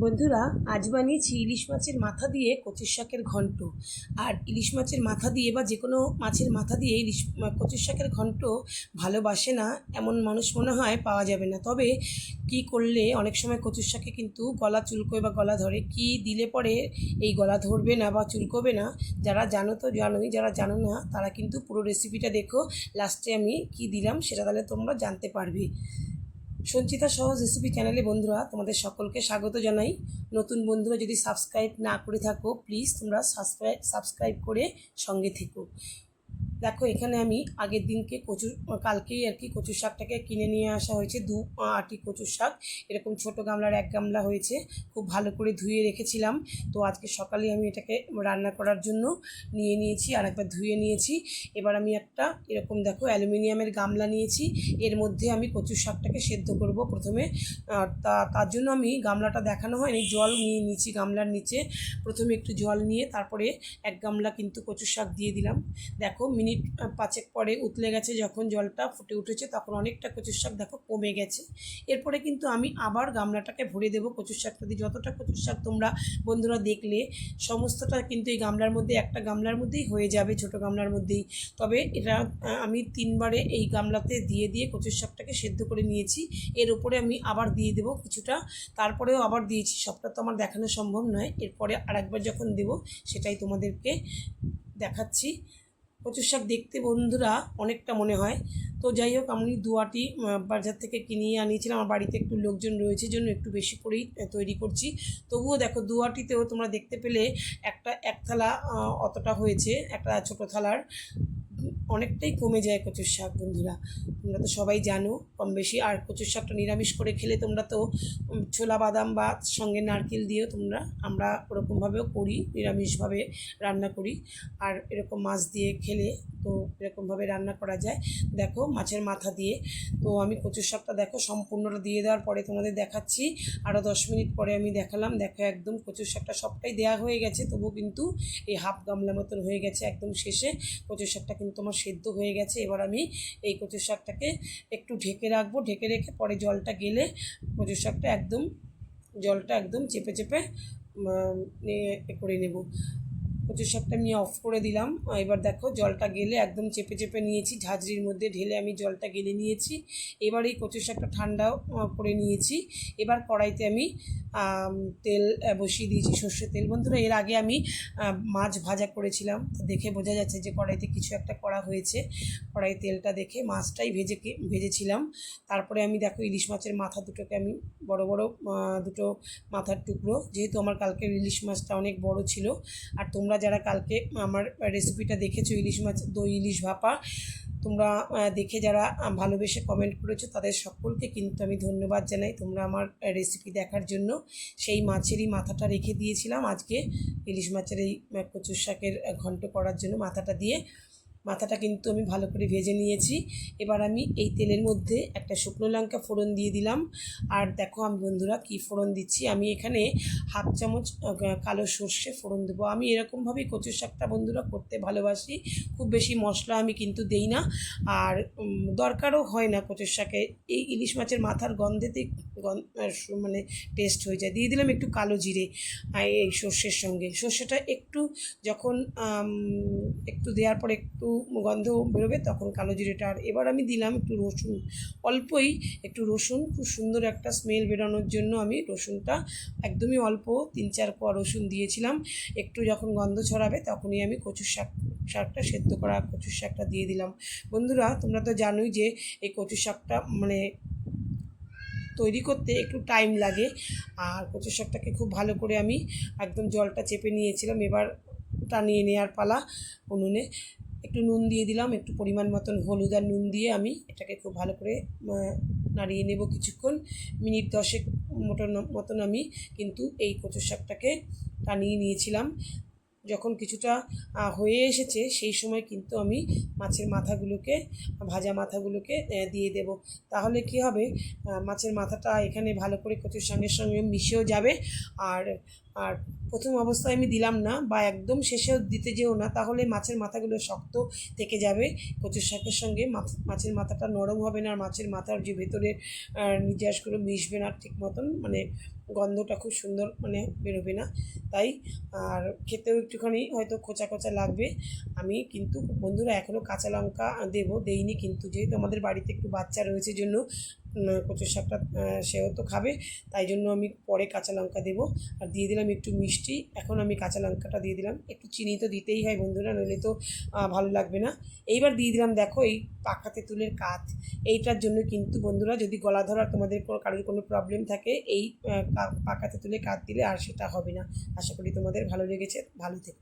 বন্ধুরা, আজ বানিয়েছি ইলিশ মাছের মাথা দিয়ে কচুর শাকের ঘন্ট। আর ইলিশ মাছের মাথা দিয়ে বা যে কোনো মাছের মাথা দিয়ে কচুর শাকের ঘন্ট ভালোবাসে না এমন মানুষ মনে হয় পাওয়া যাবে না। তবে কি করলে অনেক সময় কচুর শাকে কিন্তু গলা চুলকোয় বা গলা ধরে, কি দিলে পরে এই গলা ধরবে না বা চুলকোবে না। যারা জানো তো জানোই, যারা জানো না তারা কিন্তু পুরো রেসিপিটা দেখো। লাস্টে আমি কি দিলাম সেটা তাহলে তোমরা জানতে পারবে। সঞ্চিতা সহজ রেসিপি চ্যানেলে বন্ধুরা তোমাদের সকলকে স্বাগত জানাই। নতুন বন্ধুরা যদি সাবস্ক্রাইব না করে থাকো, প্লিজ তোমরা সাবস্ক্রাইব করে সঙ্গে থেকো। দেখো, এখানে আমি আগের দিনকে কালকেই আর কি কচুর শাকটাকে কিনে নিয়ে আসা হয়েছে। আটি কচুর শাক, এরকম ছোট গামলার 1 গামলা হয়েছে। খুব ভালো করে ধুয়ে রেখেছিলাম। তো আজকে সকালে আমি এটাকে রান্না করার জন্য নিয়ে নিয়েছি, আর একবার ধুয়ে নিয়েছি। এবার আমি একটা এরকম দেখো অ্যালুমিনিয়ামের গামলা নিয়েছি। এর মধ্যে আমি কচুর শাকটাকে সেদ্ধ করব প্রথমে। তার জন্য আমি গামলাটা দেখানো হয়নি, জল নিয়ে নিয়েছি গামলার নিচে। প্রথমে একটু জল নিয়ে তারপরে 1 গামলা কিন্তু কচুর শাক দিয়ে দিলাম। দেখো, মিনিট 5 পরে উতলে গেছে, যখন জলটা ফুটে উঠেছে তখন অনেকটা কচুর শাক দেখো কমে গেছে। এরপরে কিন্তু আমি আবার গামলাটাকে ভরে দেবো কচুর শাকটা দিয়ে। যতটা কচুর শাক তোমরা বন্ধুরা দেখলে সমস্তটা কিন্তু এই গামলার মধ্যে, একটা গামলার মধ্যেই হয়ে যাবে, ছোটো গামলার মধ্যেই। তবে এটা আমি 3বারে এই গামলাতে দিয়ে দিয়ে কচুর শাকটাকে সেদ্ধ করে নিয়েছি। এর উপরে আমি আবার দিয়ে দেবো কিছুটা, তারপরেও আবার দিয়েছি। সবটা তো আমার দেখানো সম্ভব নয়, এরপরে আরেকবার যখন দেবো সেটাই তোমাদেরকে দেখাচ্ছি। কচুর শাক দেখতে বন্ধুরা অনেকটা মনে হয়। তো যাই হোক, আমি 2 আটি বাজার থেকে কিনিয়ে আনিয়েছিলাম। আমার বাড়িতে একটু লোকজন রয়েছে জন্য একটু বেশি করেই তৈরি করছি। তবুও দেখো 2 আটিতেও তোমরা দেখতে পেলে এক থালা অতটা হয়েছে, একটা ছোটো থালার। অনেকটাই কমে যায় কচুর শাক বন্ধুরা, তোমরা তো সবাই জানো কম বেশি। আর কচুর শাকটা নিরামিষ করে খেলে তোমরা তো ছোলা বাদাম বা সঙ্গে নারকেল দিয়েও আমরা ওরকমভাবেও করি, নিরামিষভাবে রান্না করি। আর এরকম মাছ দিয়ে খেলে তো এরকমভাবে রান্না করা যায়। দেখো, মাছের মাথা দিয়ে তো আমি কচুর শাকটা দেখো সম্পূর্ণটা দিয়ে দেওয়ার পরে তোমাদের দেখাচ্ছি। আরও 10 মিনিট পরে আমি দেখালাম। দেখো, একদম কচুর শাকটা সবটাই দেওয়া হয়ে গেছে, তবুও কিন্তু এই হাফ গামলা মতন হয়ে গেছে। একদম শেষে কচুর শাকটা কিন্তু আমার সেদ্ধ হয়ে গেছে। এবার আমি এই কচুর শাকটাকে একটু ঢেকে রাখবো, ঢেকে রেখে পরে জলটা গেলে কচুর শাকটা জলটা একদম চেপে চেপে করে নেব। কচুর শাকটা আমি অফ করে দিলাম। এবার দেখো, জলটা গেলে একদম চেপে চেপে নিয়েছি, ঝাঁঝরির মধ্যে ঢেলে আমি জলটা গেলে নিয়েছি। এবার এই কচুর শাকটা ঠান্ডাও করে নিয়েছি। এবার কড়াইতে আমি তেল বসিয়ে দিয়েছি, সর্ষের তেল। বন্ধুরা, এর আগে আমি মাছ ভাজা করেছিলাম, তো দেখে বোঝা যাচ্ছে যে কড়াইতে কিছু একটা করা হয়েছে। কড়াই তেলটা দেখে মাছটাই ভেজেছিলাম। তারপরে আমি দেখো ইলিশ মাছের মাথা দুটোকে আমি বড় বড় দুটো মাথার টুকরো, যেহেতু আমার কালকের ইলিশ মাছটা অনেক বড় ছিল। আর তোমরা যারা কালকে আমার রেসিপিটা দেখেছো ইলিশ মাছ দই ইলিশ ভাপা, তোমরা দেখে যারা ভালোবেসে কমেন্ট করেছো তাদের সকলকে কিন্তু আমি ধন্যবাদ জানাই তোমরা আমার রেসিপি দেখার জন্য। সেই মাছেরই মাথাটা রেখে দিয়েছিলাম আজকে ইলিশ মাছের এই কচুর শাকের ঘন্ট করার জন্য। মাথাটা কিন্তু আমি ভালো করে ভেজে নিয়েছি। এবার আমি এই তেলের মধ্যে একটা শুকনো লঙ্কা ফোড়ন দিয়ে দিলাম। আর দেখো আমি বন্ধুরা কি ফোড়ন দিচ্ছি, আমি এখানে হাফ চামচ কালো সর্ষে ফোড়ন দেবো। আমি এরকমভাবেই কচুর শাকটা বন্ধুরা করতে ভালোবাসি, খুব বেশি মশলা আমি কিন্তু দেই না, আর দরকারও হয় না কচুর শাকে। এই ইলিশ মাছের মাথার গন্ধেতেই মানে টেস্ট হয়ে যায়। দিয়ে দিলাম একটু কালো জিরে এই সর্ষের সঙ্গে। সর্ষেটা একটু যখন একটু দেওয়ার পর একটু গন্ধ বেরোবে তখন কালো জিরেটা। আর এবার আমি দিলাম একটু রসুন, অল্পই একটু রসুন, খুব সুন্দর একটা স্মেল বেরোনোর জন্য আমি রসুনটা একদমই অল্প 3-4 কোয়া রসুন দিয়েছিলাম। একটু যখন গন্ধ ছড়াবে তখনই আমি শাকটা সেদ্ধ করা কচুর শাকটা দিয়ে দিলাম। বন্ধুরা, তোমরা তো জানোই যে এই কচুর শাকটা মানে তৈরি করতে একটু টাইম লাগে। আর কচুর শাকটাকে খুব ভালো করে আমি একদম জলটা চেপে নিয়েছিলাম। এবার টানিয়ে নেওয়ার পালা। উনুনে একটু নুন দিয়ে দিলাম, একটু পরিমাণ মতন হলুদ আর নুন দিয়ে আমি এটাকে খুব ভালো করে নাড়িয়ে নেব কিছুক্ষণ। মিনিট 10 মতন আমি কিন্তু এই কচুর শাকটাকে টানিয়ে নিয়েছিলাম। যখন কিছুটা হয়ে এসেছে সেই সময় কিন্তু আমি ভাজা মাথাগুলোকে দিয়ে দেব। তাহলে কি হবে, মাছের মাথাটা এখানে ভালো করে কচুর সঙ্গে মিশেও যাবে। আর আর প্রথম অবস্থায় আমি দিলাম না, বা একদম শেষেও দিতে যেও না, তাহলে মাছের মাথাগুলো শক্ত থেকে যাবে। কচুর শাকের সঙ্গে মাছের মাথাটা নরম হবে না, আর মাছের মাথার যে ভেতরের নির্যাসগুলো মিশবে না ঠিক মতন, মানে গন্ধটা খুব সুন্দর মানে বেরোবে না। তাই আর খেতেও একটুখানি হয়তো খোঁচা খোঁচা লাগবে। আমি কিন্তু বন্ধুরা এখনও কাঁচা লঙ্কা দেইনি, কিন্তু যেহেতু আমাদের বাড়িতে একটু বাচ্চা রয়েছে জন্য কচুর শাকটা সেও তো খাবে, তাই জন্য আমি পরে কাঁচা লঙ্কা দেবো। আর দিয়ে দিলাম একটু মিষ্টি, এখন আমি কাঁচা লঙ্কাটা দিয়ে দিলাম, একটু চিনি তো দিতেই হয় বন্ধুরা, নইলে তো ভালো লাগবে না। এইবার দিয়ে দিলাম দেখো এই পাকা তেঁতুলের কাত। এইটার জন্য কিন্তু বন্ধুরা, যদি গলা ধরা তোমাদের কারোর কোনো প্রবলেম থাকে, এই পাকা তেঁতুলের কাত দিলে আর সেটা হবে না। আশা করি তোমাদের ভালো লেগেছে, ভালো থেকো।